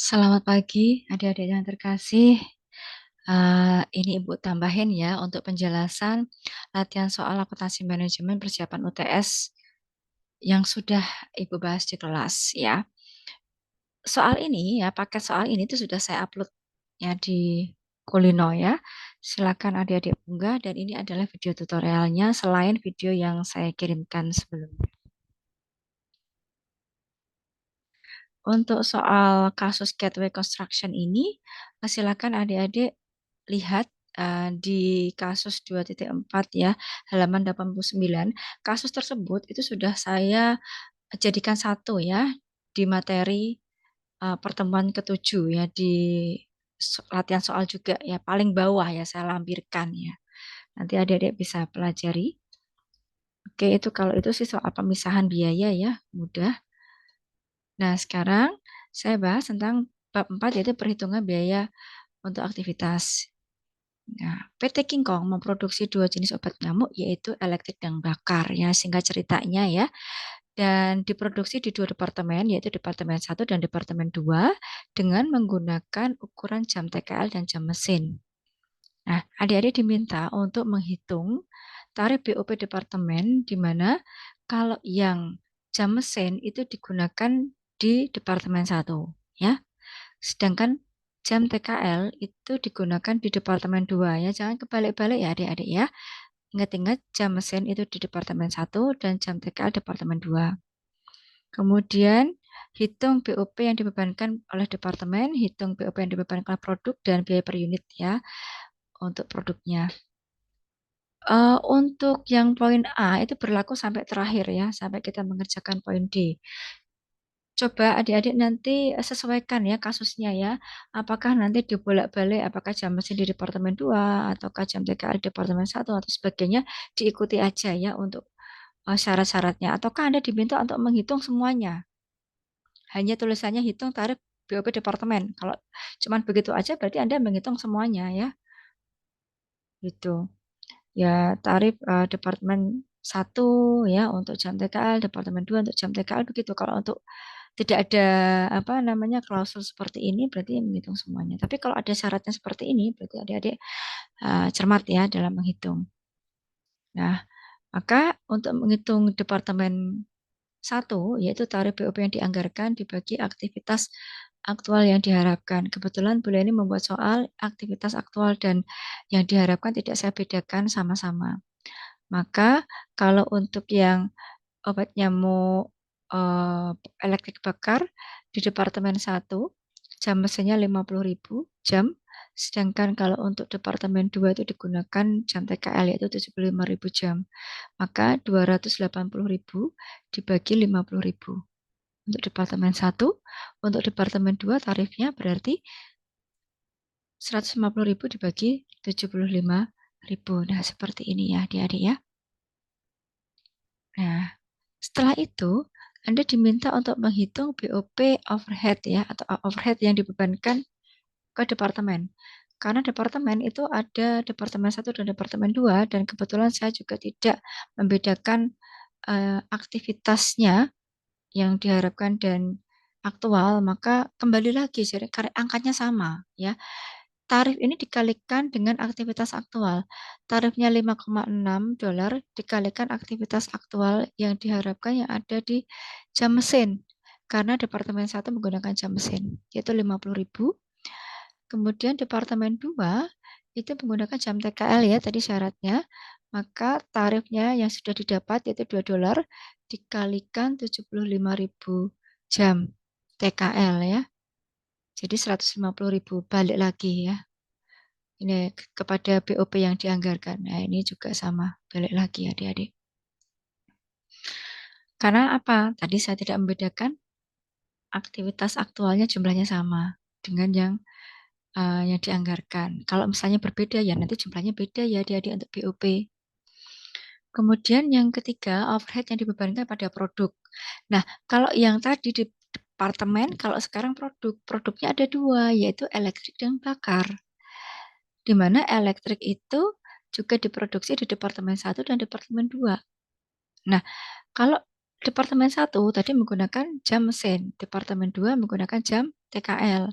Selamat pagi, adik-adik yang terkasih. Ini Ibu tambahin ya untuk penjelasan latihan soal akuntansi manajemen persiapan UTS yang sudah Ibu bahas di kelas ya. Soal ini ya, paket soal ini tuh sudah saya upload ya di Kulino ya. Silakan adik-adik unggah dan ini adalah video tutorialnya selain video yang saya kirimkan sebelumnya. Untuk soal kasus Gateway Construction ini, silakan adik-adik lihat di kasus 2.4 ya, halaman 89. Kasus tersebut itu sudah saya jadikan satu ya di materi pertemuan ketujuh ya di latihan soal juga ya, paling bawah ya saya lampirkan ya. Nanti adik-adik bisa pelajari. Oke, itu kalau itu sih soal pemisahan biaya ya, mudah. Nah, sekarang saya bahas tentang bab 4 yaitu perhitungan biaya untuk aktivitas. Nah, PT King Kong memproduksi dua jenis obat nyamuk yaitu elektrik dan bakar ya, singkat ceritanya ya. Dan diproduksi di dua departemen yaitu Departemen 1 dan Departemen 2 dengan menggunakan ukuran jam TKL dan jam mesin. Nah, adik-adik diminta untuk menghitung tarif BOP departemen di mana kalau yang jam mesin itu digunakan di Departemen 1 ya. Sedangkan jam TKL itu digunakan di Departemen 2 ya. Jangan kebalik-balik ya adik-adik ya. Ingat-ingat jam mesin itu di Departemen 1 dan jam TKL Departemen 2. Kemudian hitung BOP yang dibebankan oleh departemen, hitung BOP yang dibebankan oleh produk dan biaya per unit ya untuk produknya. Untuk yang poin A itu berlaku sampai terakhir ya, sampai kita mengerjakan poin D. Coba adik-adik nanti sesuaikan ya kasusnya ya. Apakah nanti dibolak-balik, apakah jam mesin di Departemen 2, ataukah jam TKL di Departemen 1, atau sebagainya, diikuti aja ya untuk syarat-syaratnya. Ataukah Anda diminta untuk menghitung semuanya? Hanya tulisannya hitung tarif BOP Departemen. Kalau cuman begitu aja berarti Anda menghitung semuanya ya. Gitu. Ya, tarif Departemen 1 ya untuk jam TKL, Departemen 2 untuk jam TKL begitu. Kalau untuk tidak ada apa namanya klausul seperti ini berarti menghitung semuanya. Tapi kalau ada syaratnya seperti ini berarti adik-adik cermat ya dalam menghitung. Nah, maka untuk menghitung Departemen 1 yaitu tarif BOP yang dianggarkan dibagi aktivitas aktual yang diharapkan. Kebetulan Bu Leni membuat soal aktivitas aktual dan yang diharapkan tidak saya bedakan sama-sama. Maka kalau untuk yang obat nyamuk elektrik bakar di Departemen 1, jam mesinnya 50.000 jam. Sedangkan kalau untuk Departemen 2 itu digunakan jam TKL yaitu 75.000 jam. Maka 280.000 dibagi 50.000. Untuk Departemen 1, untuk Departemen 2 tarifnya berarti 150.000 dibagi 75.000. Nah, seperti ini ya adik-adik ya. Nah, setelah itu Anda diminta untuk menghitung BOP overhead ya atau overhead yang dibebankan ke departemen. Karena departemen itu ada Departemen 1 dan Departemen 2 dan kebetulan saya juga tidak membedakan aktivitasnya yang diharapkan dan aktual, maka kembali lagi jadi angkanya sama ya. Tarif ini dikalikan dengan aktivitas aktual. Tarifnya $5,6 dikalikan aktivitas aktual yang diharapkan yang ada di jam mesin. Karena Departemen 1 menggunakan jam mesin, yaitu 50.000. Kemudian Departemen 2 itu menggunakan jam TKL ya, tadi syaratnya. Maka tarifnya yang sudah didapat yaitu $2 dikalikan 75.000 jam TKL ya. Jadi 150.000 balik lagi ya. Ini kepada BOP yang dianggarkan. Nah, ini juga sama, balik lagi adik-adik. Karena apa? Tadi saya tidak membedakan aktivitas aktualnya jumlahnya sama dengan yang dianggarkan. Kalau misalnya berbeda ya nanti jumlahnya beda ya adik-adik untuk BOP. Kemudian yang ketiga, overhead yang dibebankan pada produk. Nah, kalau yang tadi di departemen, kalau sekarang produknya ada dua, yaitu elektrik dan bakar. Di mana elektrik itu juga diproduksi di Departemen 1 dan Departemen 2. Nah, kalau Departemen 1 tadi menggunakan jam mesin, Departemen 2 menggunakan jam TKL.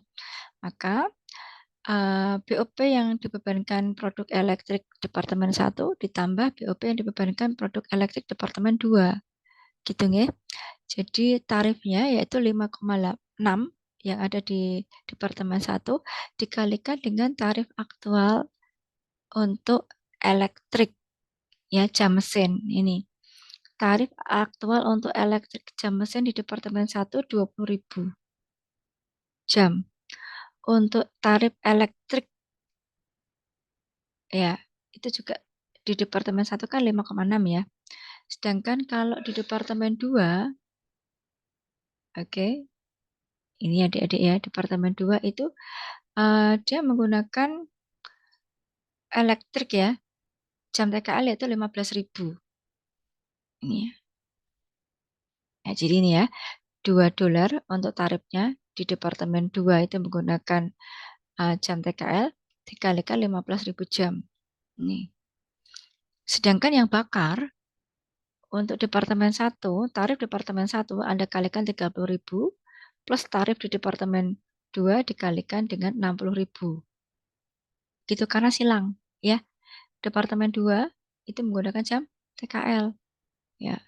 Maka BOP yang dibebankan produk elektrik Departemen 1 ditambah BOP yang dibebankan produk elektrik Departemen 2. Gitu ya. Jadi tarifnya yaitu 5,6 yang ada di Departemen 1 dikalikan dengan tarif aktual untuk elektrik ya jam mesin ini. Tarif aktual untuk elektrik jam mesin di Departemen 1 20.000 jam. Untuk tarif elektrik ya itu juga di Departemen 1 kan 5,6 ya. Sedangkan kalau di Departemen 2 oke, ini adik-adik ya, Departemen 2 itu dia menggunakan elektrik ya, jam TKL yaitu 15.000. Ini ya. Nah, jadi ini ya, $2 untuk tarifnya di Departemen 2 itu menggunakan jam TKL dikalikan 15.000 jam. Ini. Sedangkan yang bakar untuk Departemen 1, tarif Departemen 1 Anda kalikan 30.000 plus tarif di Departemen 2 dikalikan dengan 60.000. Gitu karena silang ya. Departemen 2 itu menggunakan jam TKL ya.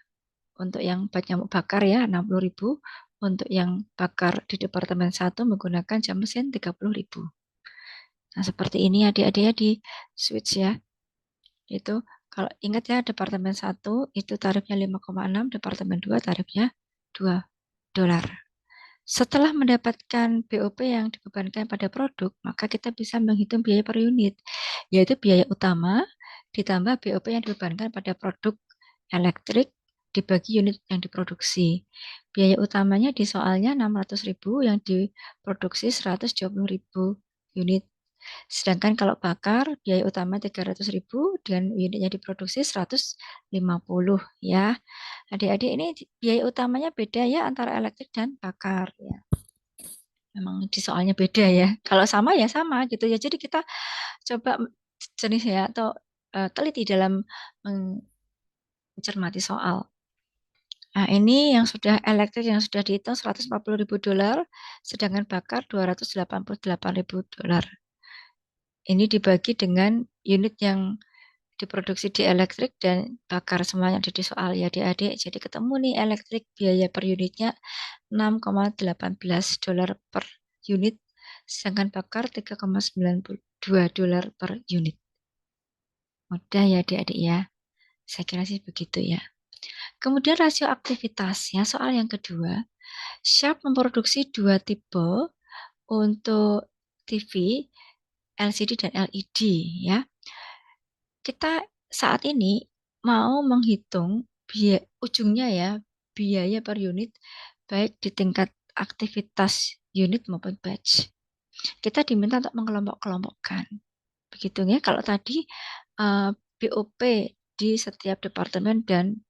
Untuk yang nyamuk bakar ya 60.000, untuk yang bakar di Departemen 1 menggunakan jam mesin 30.000. Nah, seperti ini adik-adik ya di switch ya. Itu kalau ingat ya Departemen 1 itu tarifnya 5,6, Departemen 2 tarifnya $2. Setelah mendapatkan BOP yang dibebankan pada produk, maka kita bisa menghitung biaya per unit, yaitu biaya utama ditambah BOP yang dibebankan pada produk elektrik dibagi unit yang diproduksi. Biaya utamanya di soalnya 600.000, yang diproduksi 120.000 unit. Sedangkan kalau bakar, biaya utama 300.000 dan unitnya diproduksi 150 ya. Adik-adik ini biaya utamanya beda ya antara elektrik dan bakar ya. Memang di soalnya beda ya. Kalau sama ya sama gitu ya. Jadi kita coba jenis ya atau teliti dalam mencermati soal. Nah, ini yang sudah elektrik yang sudah dihitung $140.000, sedangkan bakar $288.000. Ini dibagi dengan unit yang diproduksi di elektrik dan bakar semuanya ada di soal ya adik-adik. Jadi ketemu nih elektrik biaya per unitnya $6,18 per unit, sedangkan bakar $3,92 per unit. Mudah ya adik-adik ya. Saya kira sih begitu ya. Kemudian rasio aktivitasnya soal yang kedua. Sharp memproduksi dua tipe untuk TV, LCD dan LED ya. Kita saat ini mau menghitung ujungnya ya biaya per unit baik di tingkat aktivitas unit maupun batch. Kita diminta untuk mengelompok-kelompokkan. Begitu ya. Kalau tadi BOP di setiap departemen dan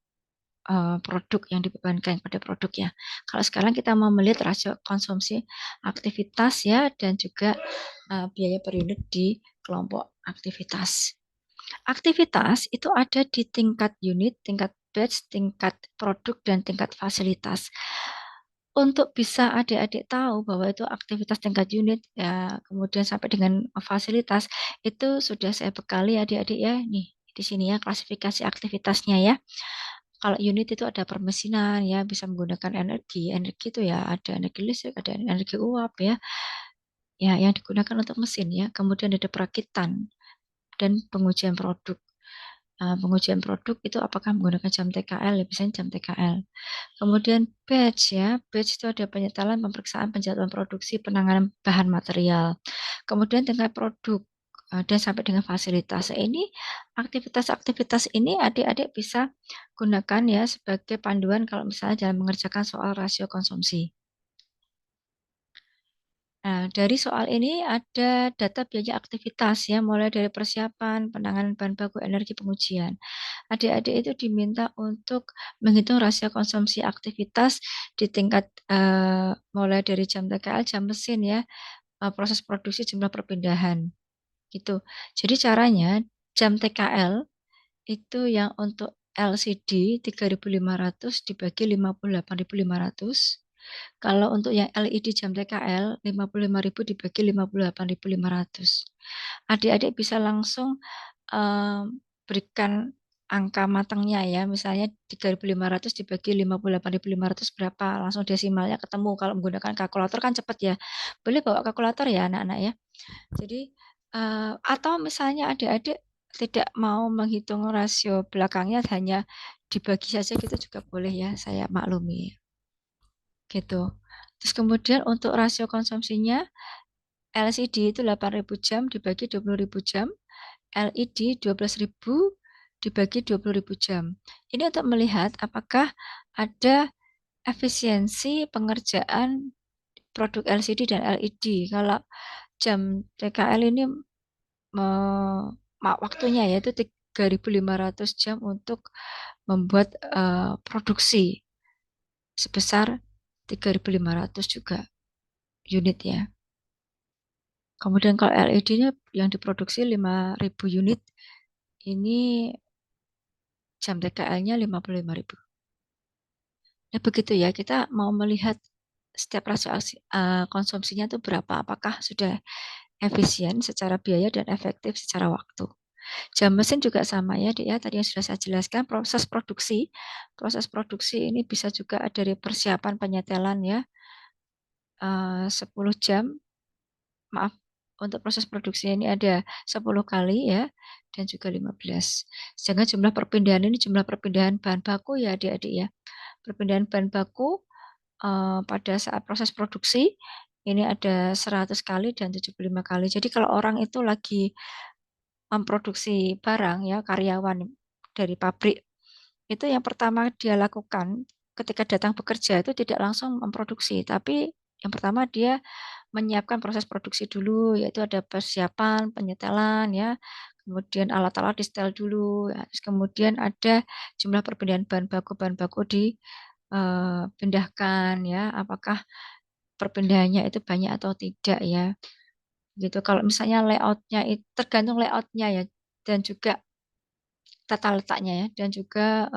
produk yang dibebankan pada produk ya. Kalau sekarang kita mau melihat rasio konsumsi aktivitas ya dan juga biaya per unit di kelompok aktivitas. Aktivitas itu ada di tingkat unit, tingkat batch, tingkat produk, dan tingkat fasilitas. Untuk bisa adik-adik tahu bahwa itu aktivitas tingkat unit, ya, kemudian sampai dengan fasilitas, itu sudah saya bekali adik-adik ya, nih di sini ya klasifikasi aktivitasnya ya. Kalau unit itu ada permesinan ya, bisa menggunakan energi. Energi itu ya ada energi listrik, ada energi uap ya. Ya, yang digunakan untuk mesin ya. Kemudian ada perakitan dan pengujian produk. Pengujian produk itu apakah menggunakan jam TKL, ya biasanya jam TKL. Kemudian batch ya, batch itu ada penyetalan, pemeriksaan, penjadwalan produksi, penanganan bahan material. Kemudian tingkat produk dan sampai dengan fasilitas. Ini aktivitas-aktivitas ini adik-adik bisa gunakan ya sebagai panduan kalau misalnya dalam mengerjakan soal rasio konsumsi. Nah, dari soal ini ada data biaya aktivitas ya, mulai dari persiapan, penanganan bahan baku, energi, pengujian. Adik-adik itu diminta untuk menghitung rasio konsumsi aktivitas di tingkat mulai dari jam TKL, jam mesin ya, proses produksi, jumlah perpindahan gitu. Jadi caranya jam TKL itu yang untuk LCD 3.500 dibagi 58.500. Kalau untuk yang LED jam TKL 55.000 dibagi 58.500. Adik-adik bisa langsung berikan angka matangnya ya. Misalnya 3.500 dibagi 58.500 berapa? Langsung desimalnya ketemu. Kalau menggunakan kalkulator kan cepat ya. Boleh bawa kalkulator ya anak-anak ya. Jadi atau misalnya adik-adik tidak mau menghitung rasio belakangnya, hanya dibagi saja gitu juga boleh ya, saya maklumi gitu. Terus kemudian untuk rasio konsumsinya LCD itu 8.000 jam dibagi 20.000 jam, LED 12.000 dibagi 20.000 jam. Ini untuk melihat apakah ada efisiensi pengerjaan produk LCD dan LED. Kalau jam TKL ini waktunya yaitu 3.500 jam untuk membuat produksi sebesar 3.500 juga unit ya. Kemudian kalau LED-nya yang diproduksi 5.000 unit, ini jam TKL-nya 55.000. Nah, begitu ya, kita mau melihat setiap rasio konsumsinya itu berapa, apakah sudah efisien secara biaya dan efektif secara waktu. Jam mesin juga sama ya, Dik ya. Tadi yang sudah saya jelaskan proses produksi. Proses produksi ini bisa juga dari persiapan penyetelan ya. 10 jam. Maaf, untuk proses produksi ini ada 10 kali ya dan juga 15. Sedangkan jumlah perpindahan ini jumlah perpindahan bahan baku ya Adik-adik ya. Perpindahan bahan baku pada saat proses produksi ini ada 100 kali dan 75 kali. Jadi kalau orang itu lagi memproduksi barang ya, karyawan dari pabrik, itu yang pertama dia lakukan ketika datang bekerja itu tidak langsung memproduksi, tapi yang pertama dia menyiapkan proses produksi dulu, yaitu ada persiapan, penyetelan ya, kemudian alat-alat di setel dulu, ya. Terus kemudian ada jumlah perpindahan bahan baku dipindahkan ya, apakah perpindahannya itu banyak atau tidak ya, gitu. Kalau misalnya layoutnya itu tergantung layoutnya ya, dan juga tata letaknya ya, dan juga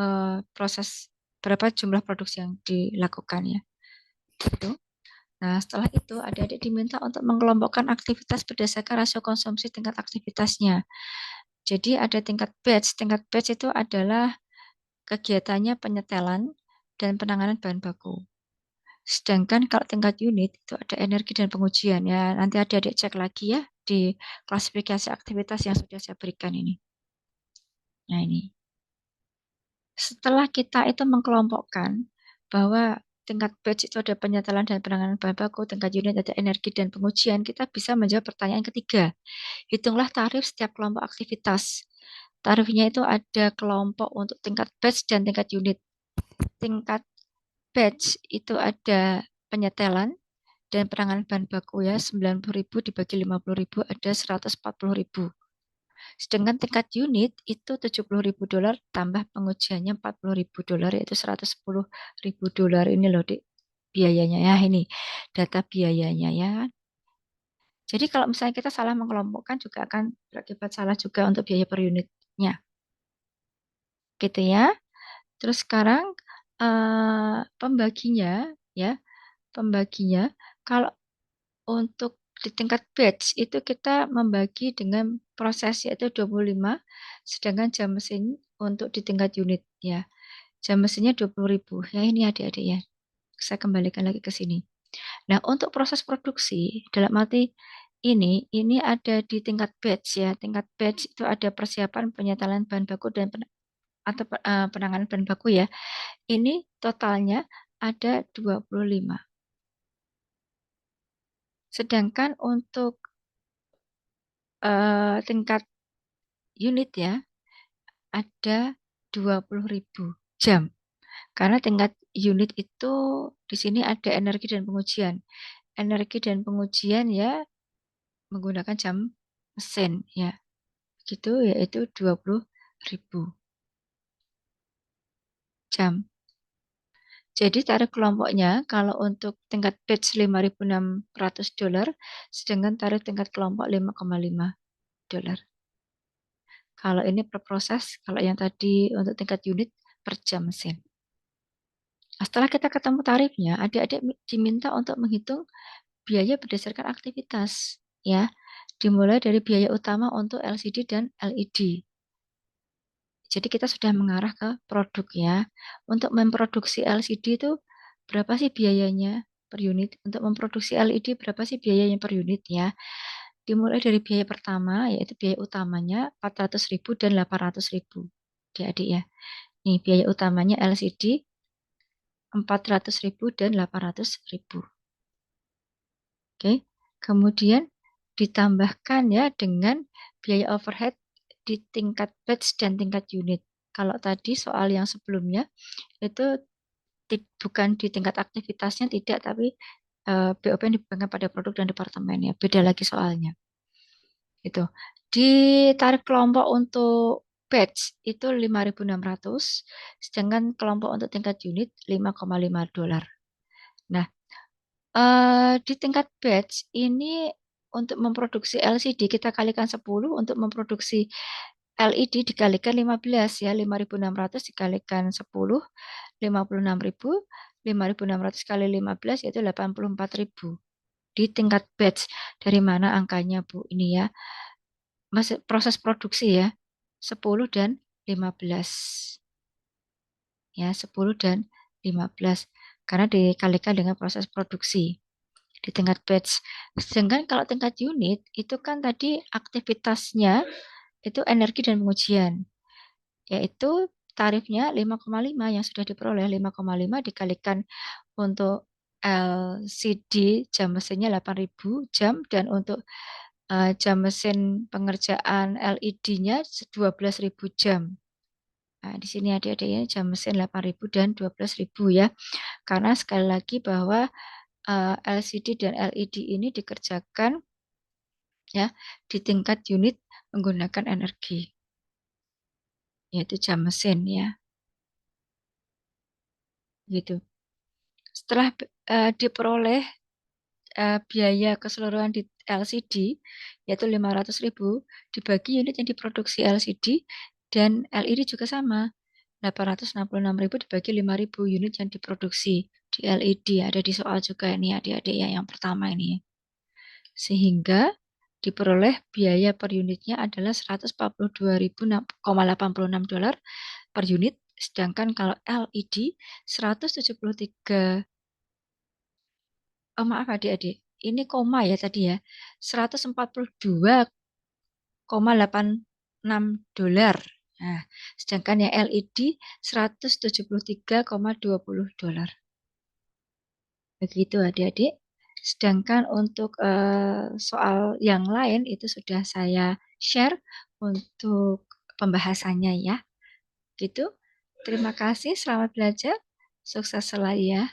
proses berapa jumlah produksi yang dilakukan ya. Gitu. Nah, setelah itu adik-adik diminta untuk mengelompokkan aktivitas berdasarkan rasio konsumsi tingkat aktivitasnya. Jadi ada tingkat batch. Tingkat batch itu adalah kegiatannya penyetelan dan penanganan bahan baku. Sedangkan kalau tingkat unit itu ada energi dan pengujian ya. Nanti adik-adik cek lagi ya di klasifikasi aktivitas yang sudah saya berikan ini. Nah ini. Setelah kita itu mengkelompokkan bahwa tingkat batch itu ada penyetelan dan penanganan bahan baku, tingkat unit ada energi dan pengujian, kita bisa menjawab pertanyaan ketiga. Hitunglah tarif setiap kelompok aktivitas. Tarifnya itu ada kelompok untuk tingkat batch dan tingkat unit. Tingkat batch itu ada penyetelan dan penanganan bahan baku ya, 90.000 dibagi 50.000 ada 140.000. Sedangkan tingkat unit itu 70.000 dolar tambah pengujiannya 40.000 dolar yaitu 110.000 dolar ini loh Dik. Biayanya ya ini data biayanya ya. Jadi kalau misalnya kita salah mengelompokkan juga akan berakibat salah juga untuk biaya per unitnya. Gitu ya. Terus sekarang pembaginya ya, pembaginya kalau untuk di tingkat batch itu kita membagi dengan proses yaitu 25, sedangkan jam mesin untuk di tingkat unit ya. Jam mesinnya 20.000. Ya ini adik-adik ya. Saya kembalikan lagi ke sini. Nah, untuk proses produksi dalam arti ini ada di tingkat batch ya. Tingkat batch itu ada persiapan penyetelan bahan baku dan atau penanganan bahan baku ya. Ini totalnya ada 25. Sedangkan untuk tingkat unit ya ada 20.000 jam. Karena tingkat unit itu di sini ada energi dan pengujian. Energi dan pengujian ya menggunakan jam mesin ya. Gitu yaitu 20.000 jam. Jadi tarif kelompoknya kalau untuk tingkat batch 5.600 dolar, sedangkan tarif tingkat kelompok 5,5 dolar. Kalau ini per proses, kalau yang tadi untuk tingkat unit per jam mesin. Nah, setelah kita ketemu tarifnya, adik-adik diminta untuk menghitung biaya berdasarkan aktivitas, ya. Dimulai dari biaya utama untuk LCD dan LED. Jadi kita sudah mengarah ke produk ya. Untuk memproduksi LCD itu berapa sih biayanya per unit? Untuk memproduksi LED berapa sih biayanya per unit ya? Dimulai dari biaya pertama yaitu biaya utamanya 400.000 dan 800.000. Adik-adik ya. Nih biaya utamanya LCD 400.000 dan 800.000. Oke. Kemudian ditambahkan ya dengan biaya overhead di tingkat batch dan tingkat unit. Kalau tadi soal yang sebelumnya itu bukan di tingkat aktivitasnya tidak, tapi BOP yang dibebankan pada produk dan departemen ya. Beda lagi soalnya. Itu. Di tarif kelompok untuk batch itu 5.600, sedangkan kelompok untuk tingkat unit 5,5 dolar. Nah, di tingkat batch ini untuk memproduksi LCD kita kalikan 10, untuk memproduksi LED dikalikan 15 ya, 5.600 dikalikan 10, 56.000, 5.600 kali 15 yaitu 84.000 di tingkat batch. Dari mana angkanya, Bu? Ini ya, masih proses produksi ya, 10 dan 15. Ya, 10 dan 15. Karena dikalikan dengan proses produksi di tingkat batch. Sedangkan kalau tingkat unit itu kan tadi aktivitasnya itu energi dan pengujian, yaitu tarifnya 5,5 yang sudah diperoleh 5,5 dikalikan untuk LCD jam mesinnya 8.000 jam dan untuk jam mesin pengerjaan LED-nya 12.000 jam. Nah, di sini adik-adik ya jam mesin 8.000 dan 12.000 ya. Karena sekali lagi bahwa LCD dan LED ini dikerjakan ya di tingkat unit menggunakan energi, yaitu jam mesin ya, gitu. Setelah diperoleh biaya keseluruhan di LCD yaitu 500.000 dibagi unit yang diproduksi LCD dan LED juga sama. 866.000 dibagi 5.000 unit yang diproduksi di LED. Ada di soal juga ini adik-adik ya yang pertama ini ya. Sehingga diperoleh biaya per unitnya adalah 142.086 dolar per unit. Sedangkan kalau LED 173, oh maaf adik-adik, ini koma ya tadi ya, 142,86 dolar. Nah, sedangkan yang LED 173,20 dolar. Begitu adik-adik. Sedangkan untuk soal yang lain itu sudah saya share untuk pembahasannya ya. Gitu. Terima kasih, selamat belajar. Sukses selalu ya.